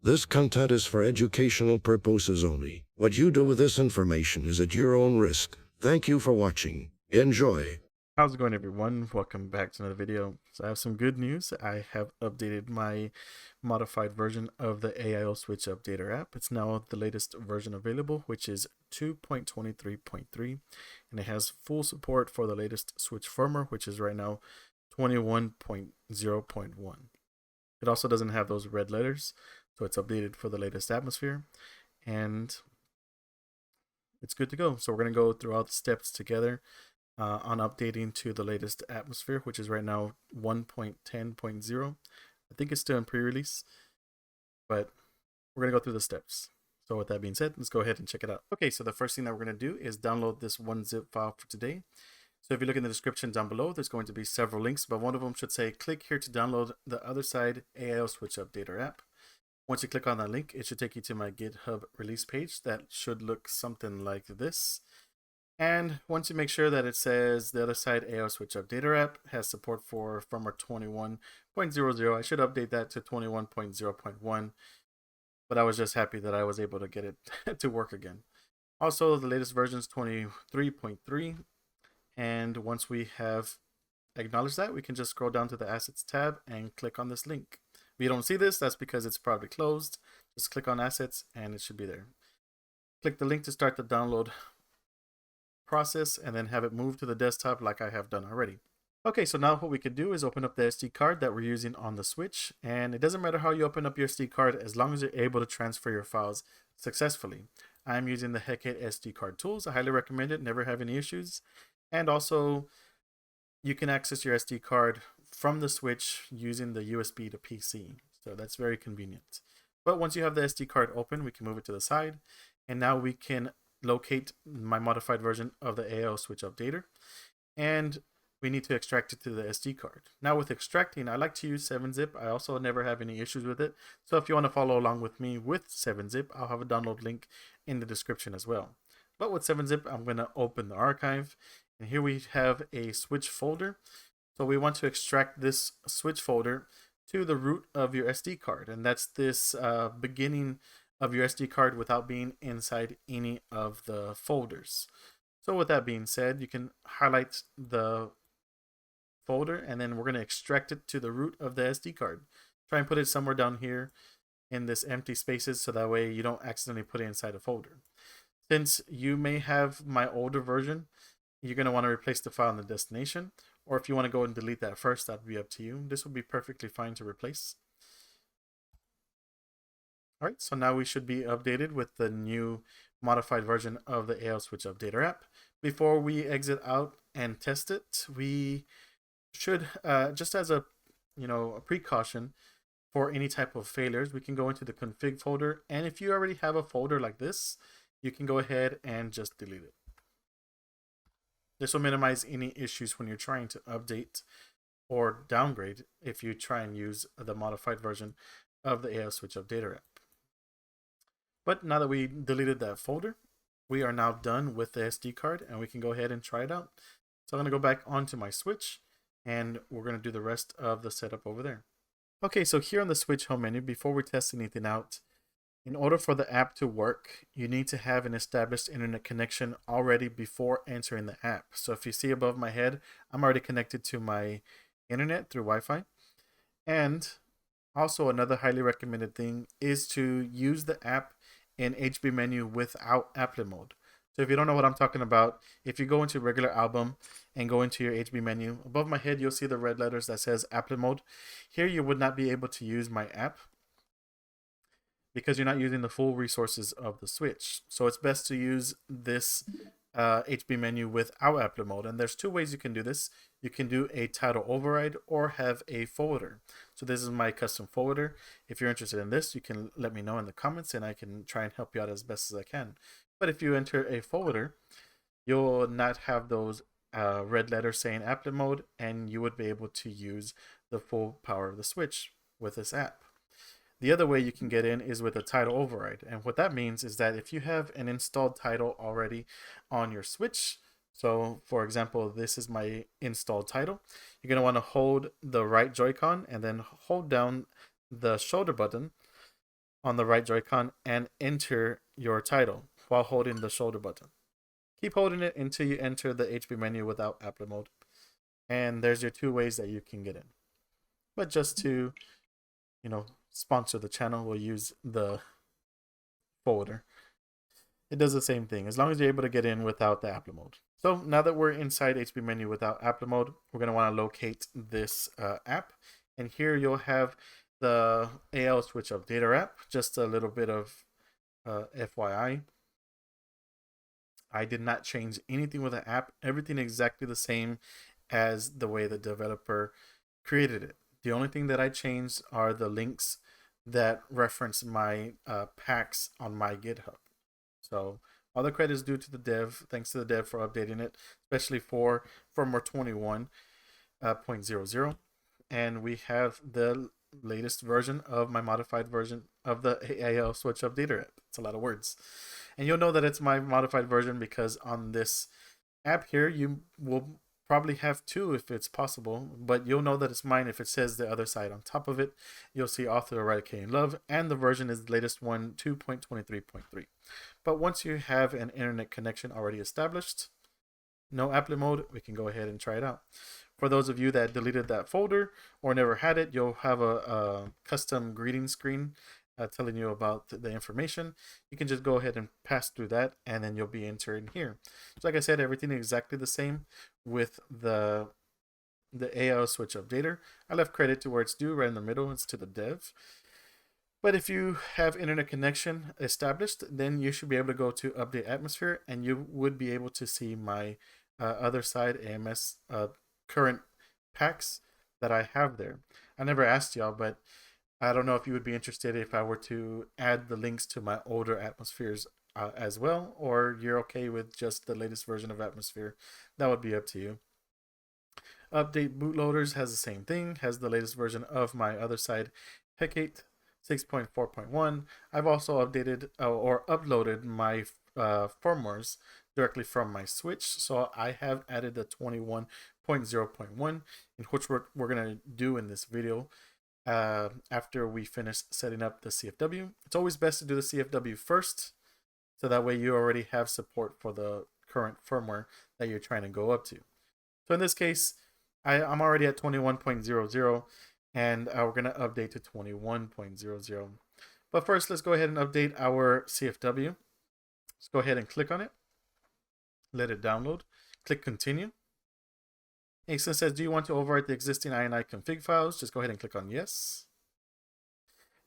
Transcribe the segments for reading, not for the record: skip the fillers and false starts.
This content is for educational purposes only. What you do with this information is at your own risk. Thank you for watching. Enjoy. How's it going, everyone? Welcome back to another video. So I have some good news. I have updated my modified version of the Aio-switch-updater app. It's now the latest version available, which is 2.23.3, and it has full support for the latest switch firmware, which is right now 21.0.1. It also doesn't have those red letters, so it's updated for the latest atmosphere, and it's good to go. So we're going to go through all the steps together on updating to the latest atmosphere, which is right now 1.10.0. I think it's still in pre-release, but we're going to go through the steps. So with that being said, let's go ahead and check it out. Okay, so the first thing that we're going to do is download this one zip file for today. So if you look in the description down below, there's going to be several links, but one of them should say click here to download the TheOtherSide Aio-switch-updater app. Once you click on that link, it should take you to my GitHub release page that should look something like this. And once you make sure that it says the TheOtherSide Aio-switch-updater app has support for firmware 21.00, I should update that to 21.0.1, but I was just happy that I was able to get it to work again. Also, the latest version is 23.3, and once we have acknowledged that, we can just scroll down to the Assets tab and click on this link. If you don't see this, that's because it's probably closed. Just click on Assets and it should be there. Click the link to start the download process and then have it move to the desktop like I have done already. Okay, so now what we could do is open up the SD card that we're using on the Switch, and it doesn't matter how you open up your SD card as long as you're able to transfer your files successfully. I'm using the Hecate SD card tools. I highly recommend it, never have any issues. And also you can access your SD card from the Switch using the USB to PC. So that's very convenient. But once you have the SD card open, we can move it to the side, and now we can locate my modified version of the Aio-switch-updater, and we need to extract it to the SD card. Now with extracting, I like to use 7-zip. I also never have any issues with it. So if you want to follow along with me with 7-zip, I'll have a download link in the description as well. But with 7-zip, I'm going to open the archive, and here we have a switch folder. So we want to extract this switch folder to the root of your SD card, and that's this beginning of your SD card without being inside any of the folders. So with that being said, you can highlight the folder, and then we're going to extract it to the root of the SD card. Try and put it somewhere down here in this empty spaces, so that way you don't accidentally put it inside a folder. Since you may have my older version, you're going to want to replace the file in the destination, or if you want to go and delete that first, that would be up to you. This would be perfectly fine to replace. All right, so now we should be updated with the new modified version of the Aio-switch-updater app. Before we exit out and test it, we should, just as a precaution for any type of failures, we can go into the config folder, and if you already have a folder like this, you can go ahead and just delete it. This will minimize any issues when you're trying to update or downgrade if you try and use the modified version of the Aio-switch-updater app. But now that we deleted that folder, we are now done with the SD card, and we can go ahead and try it out. So I'm going to go back onto my Switch, and we're going to do the rest of the setup over there. Okay, so here on the Switch home menu, before we test anything out, in order for the app to work, you need to have an established internet connection already before entering the app. So if you see above my head, I'm already connected to my internet through Wi-Fi. And also another highly recommended thing is to use the app in HB menu without applet mode. So if you don't know what I'm talking about, if you go into regular album and go into your HB menu, above my head you'll see the red letters that says applet mode. Here you would not be able to use my app because you're not using the full resources of the Switch. So it's best to use this HB menu without applet mode, and there's two ways you can do this. You can do a title override or have a folder. So this is my custom folder. If you're interested in this, you can let me know in the comments and I can try and help you out as best as I can. But if you enter a folder, you'll not have those red letters saying applet mode, and you would be able to use the full power of the Switch with this app. The other way you can get in is with a title override, and what that means is that if you have an installed title already on your Switch, so for example, this is my installed title, you're going to want to hold the right Joy-Con and then hold down the shoulder button on the right Joy-Con and enter your title while holding the shoulder button. Keep holding it until you enter the HP menu without applet mode. And there's your 2 ways that you can get in. But just to, sponsor the channel, we'll use the folder. It does the same thing as long as you're able to get in without the applet mode. So now that we're inside HP menu without applet mode, we're going to want to locate this app. And here you'll have the Aio-switch-updater app. Just a little bit of FYI. I did not change anything with the app. Everything exactly the same as the way the developer created it. The only thing that I changed are the links that reference my packs on my GitHub. So all the credit is due to the dev. Thanks to the dev for updating it, especially for firmware 21.00. And we have the latest version of my modified version of the Aio-switch-updater app. It's a lot of words. And you'll know that it's my modified version because on this app here, you will probably have 2 if it's possible, but you'll know that it's mine if it says the other side on top of it. You'll see author eradicatinglove, and the version is the latest one, 2.23.3. But once you have an internet connection already established, no applet mode, we can go ahead and try it out. For those of you that deleted that folder or never had it, you'll have a custom greeting screen telling you about the information. You can just go ahead and pass through that, and then you'll be entering here. So like I said, everything is exactly the same with the Aio-switch-updater. I left credit to where it's due, right in the middle. It's to the dev. But if you have internet connection established, then you should be able to go to update atmosphere, and you would be able to see my OtherSide AMS current packs that I have there. I never asked y'all, but I don't know if you would be interested if I were to add the links to my older atmospheres as well, or you're okay with just the latest version of atmosphere. That would be up to you. Update bootloaders has the same thing, has the latest version of my OtherSide Hecate 6.4.1. I've also updated or uploaded my firmwares directly from my switch, so I have added the 21.0.1, in which we're going to do in this video after we finish setting up the CFW. It's always best to do the CFW first, so that way you already have support for the current firmware that you're trying to go up to. So in this case, I'm already at 21.00, and we're going to update to 21.00. But first, let's go ahead and update our CFW. Let's go ahead and click on it. Let it download. Click continue. And so it says, do you want to overwrite the existing INI config files? Just go ahead and click on yes.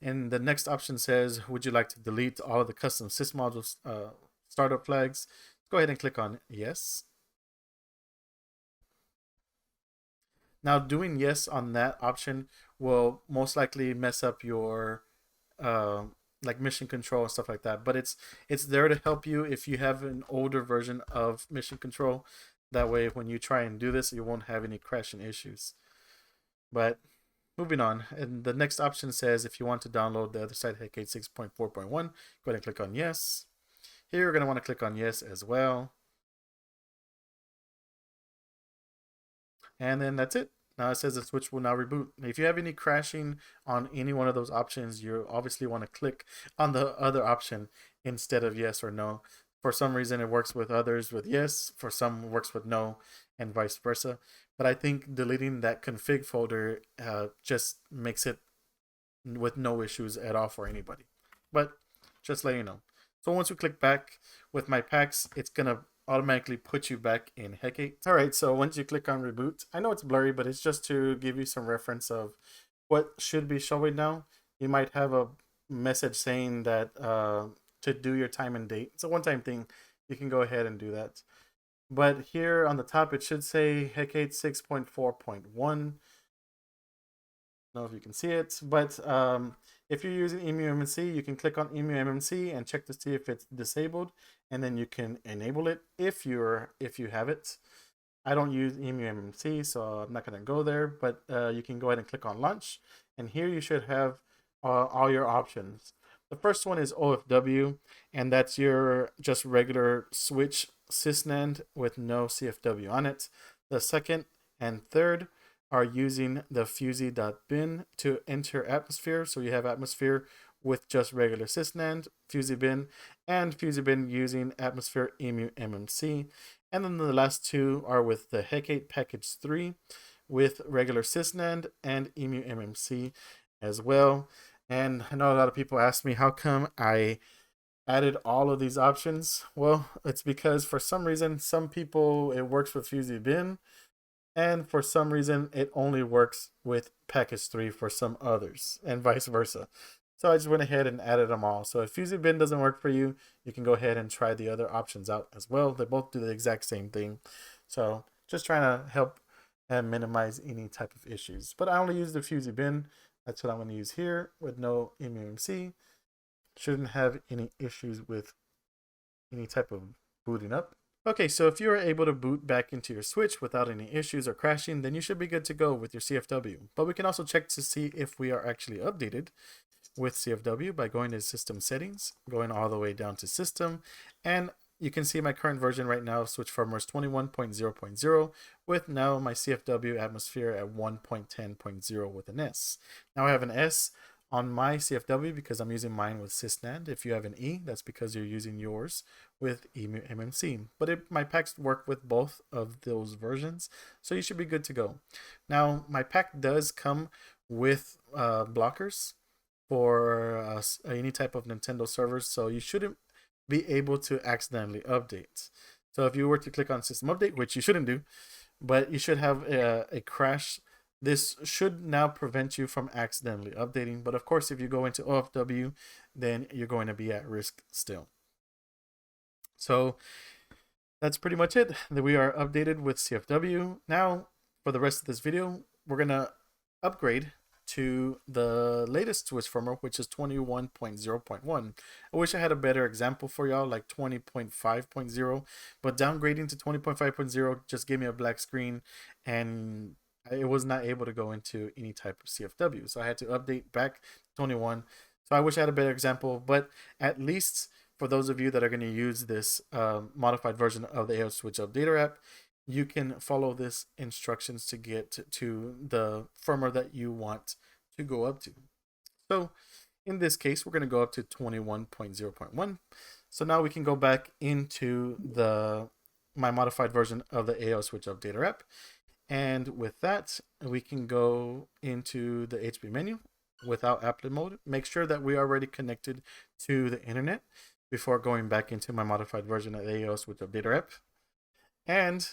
And the next option says, would you like to delete all of the custom sysmodules startup flags? Go ahead and click on yes. Now, doing yes on that option will most likely mess up your like mission control and stuff like that. But it's there to help you if you have an older version of mission control. That way, when you try and do this, you won't have any crashing issues. But moving on, and the next option says if you want to download the OtherSide Hecate 6.4.1, go ahead and click on yes. Here, you're going to want to click on yes as well. And then that's it. Now it says the switch will now reboot. If you have any crashing on any one of those options, you obviously want to click on the other option instead of yes or no. For some reason, it works with others with yes. For some, it works with no, and vice versa. But I think deleting that config folder just makes it with no issues at all for anybody. But just let you know. So once you click back with my packs, it's going to automatically put you back in Hecate. All right, so once you click on reboot, I know it's blurry, but it's just to give you some reference of what should be showing now. You might have a message saying that to do your time and date. It's a one-time thing. You can go ahead and do that. But here on the top, it should say Hecate 6.4.1. I don't know if you can see it, but if you're using EmuMMC, you can click on EmuMMC and check to see if it's disabled, and then you can enable it if you have it. I don't use EmuMMC, so I'm not going to go there, but you can go ahead and click on launch, and here you should have all your options. The first one is OFW, and that's your just regular switch sysnand with no CFW on it. The second and third are using the fusey.bin to enter atmosphere. So you have atmosphere with just regular sysnand, FusyBin, and FusyBin using Atmosphere Emu MMC. And then the last two are with the Hecate Package 3 with regular sysnand and Emu MMC as well. And I know a lot of people ask me how come I added all of these options. Well, it's because for some reason, some people it works with FusyBin, and for some reason it only works with package 3 for some others, and vice versa. So I just went ahead and added them all. So if FusyBin doesn't work for you, you can go ahead and try the other options out as well. They both do the exact same thing. So just trying to help and minimize any type of issues. But I only use the FusyBin. That's what I'm going to use here with no MMC. Shouldn't have any issues with any type of booting up. Okay, so if you are able to boot back into your switch without any issues or crashing, then you should be good to go with your CFW. But we can also check to see if we are actually updated with CFW by going to System Settings, going all the way down to System, and you can see my current version right now of switch firmware is 21.0.0 with now my CFW atmosphere at 1.10.0 with an S. Now I have an S on my CFW because I'm using mine with sysnand. If you have an E, that's because you're using yours with Emu MMC. But my packs work with both of those versions, so you should be good to go. Now, my pack does come with blockers for any type of Nintendo servers, so you shouldn't be able to accidentally update. So if you were to click on System Update, which you shouldn't do, but you should have a crash. This should now prevent you from accidentally updating. But of course, if you go into OFW, then you're going to be at risk still. So that's pretty much it. We are updated with CFW. Now, for the rest of this video, we're going to upgrade to the latest switch firmware, which is 21.0.1. I wish I had a better example for y'all, like 20.5.0, but downgrading to 20.5.0 just gave me a black screen and it was not able to go into any type of CFW. So I had to update back to 21. So I wish I had a better example, but at least for those of you that are going to use this modified version of the Aio-switch-updater app, you can follow this instructions to get to the firmware that you want to go up to. So in this case, we're going to go up to 21.0.1. So now we can go back into my modified version of the Aio-switch-updater app. And with that, we can go into the HP menu without applet mode. Make sure that we are already connected to the internet before going back into my modified version of the Aio-switch-updater app. And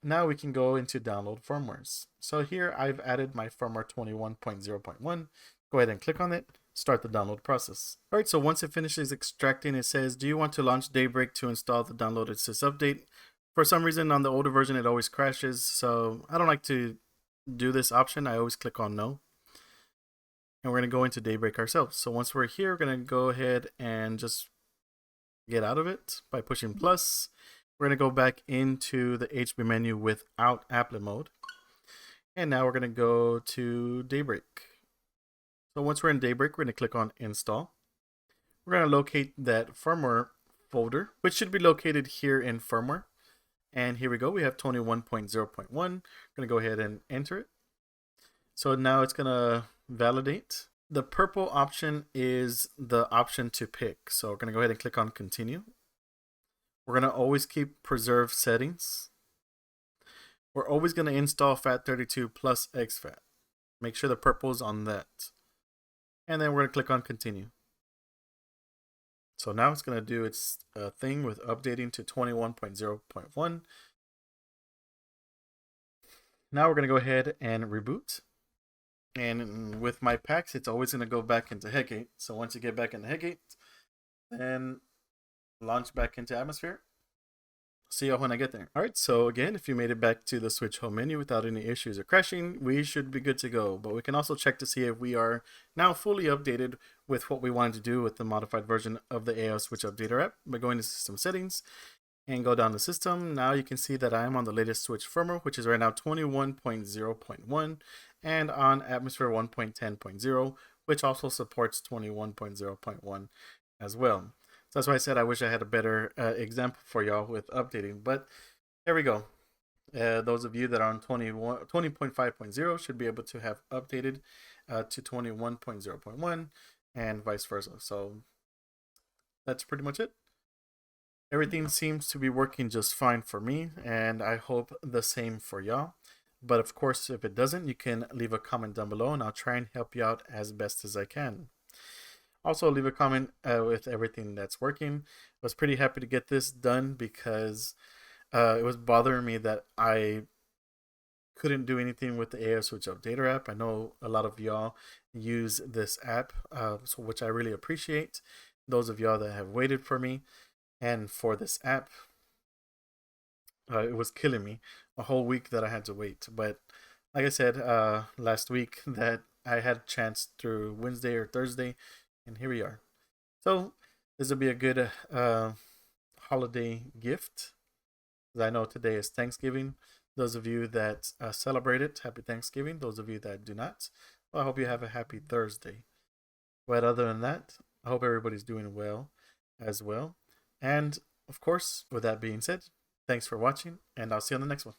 now we can go into download firmwares. So here I've added my firmware 21.0.1. Go ahead and click on it, start the download process. All right, so once it finishes extracting, it says, do you want to launch Daybreak to install the downloaded sysupdate? For some reason on the older version, it always crashes. So I don't like to do this option. I always click on no. And we're going to go into Daybreak ourselves. So once we're here, we're going to go ahead and just get out of it by pushing plus. We're going to go back into the HP menu without applet mode. And now we're going to go to Daybreak. So once we're in Daybreak, we're going to click on install. We're going to locate that firmware folder, which should be located here in firmware. And here we go. We have 21.0.1. We're going to go ahead and enter it. So now it's going to validate. The purple option is the option to pick. So we're going to go ahead and click on continue. We're going to always keep preserve settings. We're always going to install FAT32 plus exFAT. Make sure the purple is on that. And then we're going to click on continue. So now it's going to do its thing with updating to 21.0.1. Now we're going to go ahead and reboot. And with my packs, it's always going to go back into Hecate. So once you get back into Hecate, then launch back into Atmosphere. See y'all when I get there. All right, so again, if you made it back to the Switch home menu without any issues or crashing, we should be good to go. But we can also check to see if we are now fully updated with what we wanted to do with the modified version of the Aio-switch-updater app by going to System Settings and go down to System. Now you can see that I am on the latest Switch firmware, which is right now 21.0.1, and on Atmosphere 1.10.0, which also supports 21.0.1 as well. So that's why I said I wish I had a better example for y'all with updating. But there we go. Those of you that are on 20.5.0 should be able to have updated to 21.0.1. and vice versa. So that's pretty much it. Everything seems to be working just fine for me, and I hope the same for y'all. But of course, if it doesn't, you can leave a comment down below and I'll try and help you out as best as I can. Also, leave a comment with everything that's working. I was pretty happy to get this done because it was bothering me that I couldn't do anything with the Aio-switch-updater app. I know a lot of y'all use this app, so which I really appreciate. Those of y'all that have waited for me and for this app, it was killing me a whole week that I had to wait. But like I said last week, that I had a chance through Wednesday or Thursday, and here we are. So this will be a good holiday gift. I know today is Thanksgiving. Those of you that celebrate it, happy Thanksgiving. Those of you that do not, well, I hope you have a happy Thursday. But other than that, I hope everybody's doing well as well. And of course, with that being said, thanks for watching, and I'll see you on the next one.